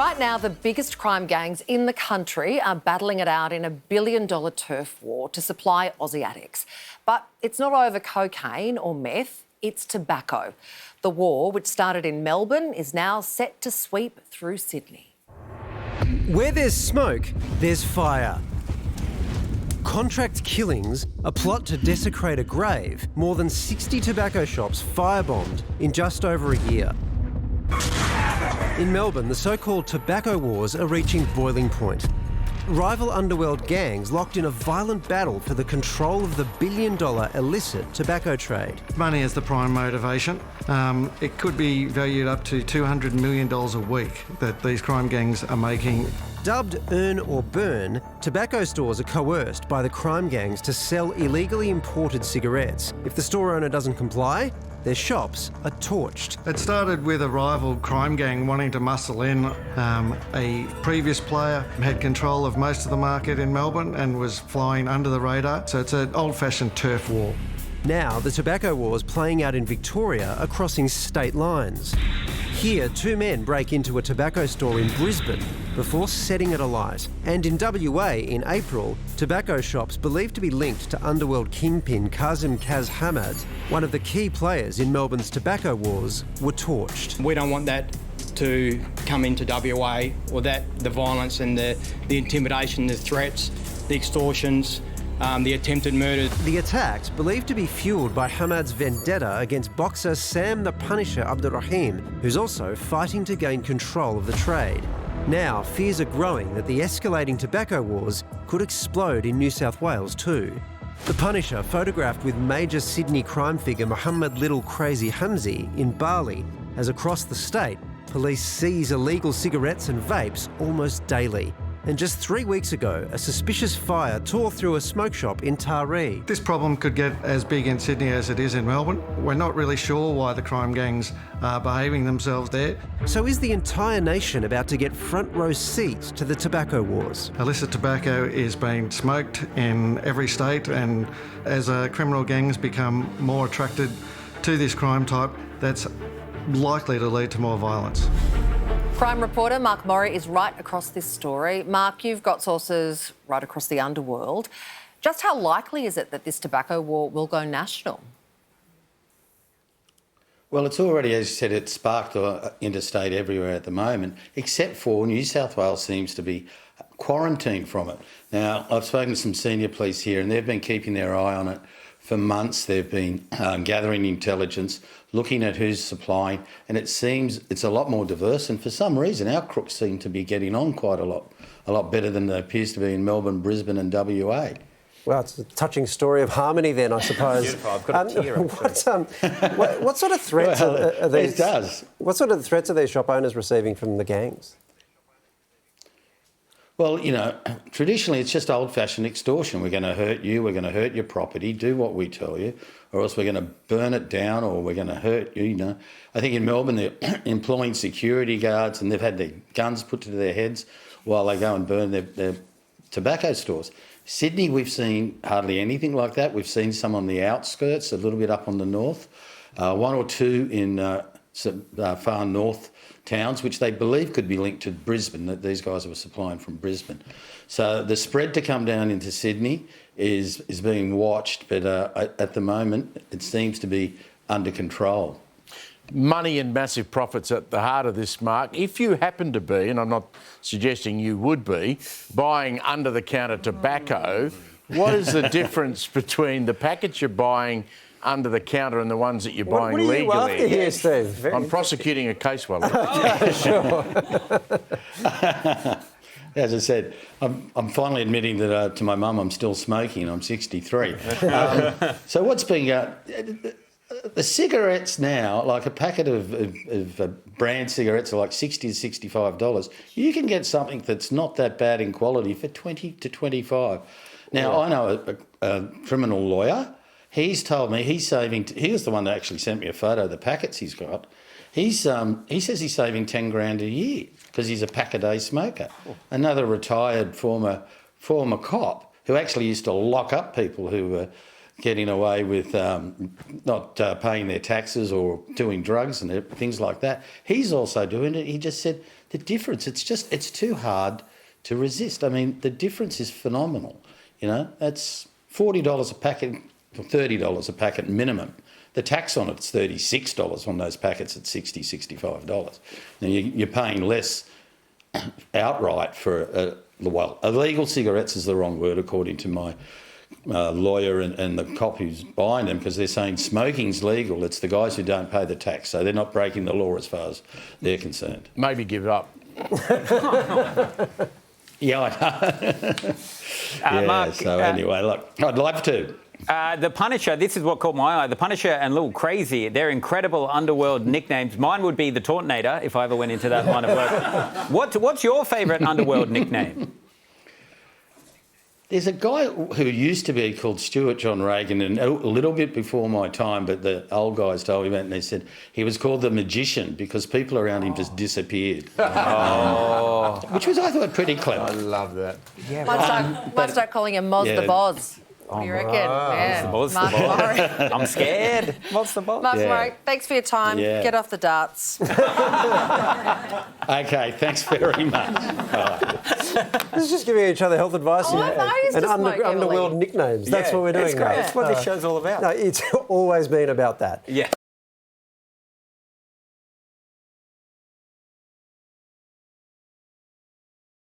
Right now, the biggest crime gangs in the country are battling it out in a billion-dollar turf war to supply Aussie addicts. But it's not over cocaine or meth, it's tobacco. The war, which started in Melbourne, is now set to sweep through Sydney. Where there's smoke, there's fire. Contract killings, a plot to desecrate a grave, more than 60 tobacco shops firebombed in just over a year. In Melbourne, the so-called tobacco wars are reaching boiling point. Rival underworld gangs locked in a violent battle for the control of the billion-dollar illicit tobacco trade. Money is the prime motivation. It could be valued up to $200 million a week that these crime gangs are making. Dubbed earn or burn, tobacco stores are coerced by the crime gangs to sell illegally imported cigarettes. If the store owner doesn't comply, their shops are torched. It started with a rival crime gang wanting to muscle in. A previous player had control of most of the market in Melbourne and was flying under the radar. So it's an old-fashioned turf war. Now, the tobacco wars playing out in Victoria are crossing state lines. Here, two men break into a tobacco store in Brisbane before setting it alight. And in WA in April, tobacco shops believed to be linked to underworld kingpin Kazim Kaz Hamad, one of the key players in Melbourne's tobacco wars, were torched. We don't want that to come into WA, or that the violence and the intimidation, the threats, the extortions, the attempted murder. The attacks, believed to be fuelled by Hamad's vendetta against boxer Sam the Punisher Abdurrahim, who's also fighting to gain control of the trade. Now, fears are growing that the escalating tobacco wars could explode in New South Wales too. The Punisher, photographed with major Sydney crime figure Muhammad Little Crazy Hamzi in Bali, as across the state, police seize illegal cigarettes and vapes almost daily. And just 3 weeks ago, a suspicious fire tore through a smoke shop in Taree. This problem could get as big in Sydney as it is in Melbourne. We're not really sure why the crime gangs are behaving themselves there. So is the entire nation about to get front row seats to the tobacco wars? Illicit tobacco is being smoked in every state, and as criminal gangs become more attracted to this crime type, that's likely to lead to more violence. Crime reporter Mark Morri is right across this story. Mark, you've got sources right across the underworld. Just how likely is it that this tobacco war will go national? Well, it's already, as you said, it's sparked interstate everywhere at the moment, except for New South Wales seems to be quarantined from it. Now, I've spoken to some senior police here and they've been keeping their eye on it for months. They've been gathering intelligence, looking at who's supplying, and it seems it's a lot more diverse. And for some reason, our crooks seem to be getting on quite a lot better than they appears to be in Melbourne, Brisbane and WA. Well, it's a touching story of harmony then, I suppose. Beautiful. I've got a tear, what sort of threats are these? It does. What sort of threats are these shop owners receiving from the gangs? Well, you know, traditionally it's just old-fashioned extortion. We're going to hurt you, we're going to hurt your property, do what we tell you, or else we're going to burn it down, or we're going to hurt you, you know. I think in Melbourne they're employing security guards and they've had their guns put to their heads while they go and burn their tobacco stores. Sydney, we've seen hardly anything like that. We've seen some on the outskirts, a little bit up on the north, one or two in far north towns, which they believe could be linked to Brisbane, that these guys were supplying from Brisbane. So the spread to come down into Sydney is being watched, but at the moment it seems to be under control. Money and massive profits at the heart of this, Mark. If you happen to be, and I'm not suggesting you would be, buying under-the-counter tobacco, what is the difference between the packets you're buying under the counter and the ones that you're buying legally? What are you after here, Steve? I'm prosecuting a case, well. Sure. As I said, I'm finally admitting that to my mum I'm still smoking. I'm 63. So what's being... the cigarettes now, like a packet of brand cigarettes are like $60 to $65. You can get something that's not that bad in quality for $20 to $25. Now, I know a criminal lawyer. He's told me he's saving... He was the one that actually sent me a photo of the packets he's got. He says he's saving 10 grand a year because he's a pack-a-day smoker. Another retired former cop who actually used to lock up people who were getting away with not paying their taxes or doing drugs and things like that. He's also doing it. He just said the difference, it's too hard to resist. I mean, the difference is phenomenal. You know, that's $40 a packet, $30 a packet minimum. The tax on it's $36 on those packets at $60, $65. Now you're paying less outright for, illegal cigarettes is the wrong word according to my lawyer and the cop who's buying them, because they're saying smoking's legal. It's the guys who don't pay the tax, so they're not breaking the law as far as they're concerned. Maybe give it up. Yeah, I know. Mark, so anyway, look, I'd love to. The Punisher, this is what caught my eye. The Punisher and Little Crazy, they're incredible underworld nicknames. Mine would be the Tortonator, if I ever went into that line of work. What's your favourite underworld nickname? There's a guy who used to be called Stuart John Reagan, and a little bit before my time, but the old guys told me about it, and they said he was called the Magician because people around him just disappeared. Which was, I thought, pretty clever. I love that. Yeah, might start calling him Moz the Boz. What do you reckon? Yeah. What's the Mark boss? Morri. I'm scared. What's the boss? Mark Morri, thanks for your time. Yeah. Get off the darts. Okay, thanks very much. This is just giving each other health advice and underworld nicknames. That's what we're doing That's great. now. That's what this show's all about. No, it's always been about that. Yeah.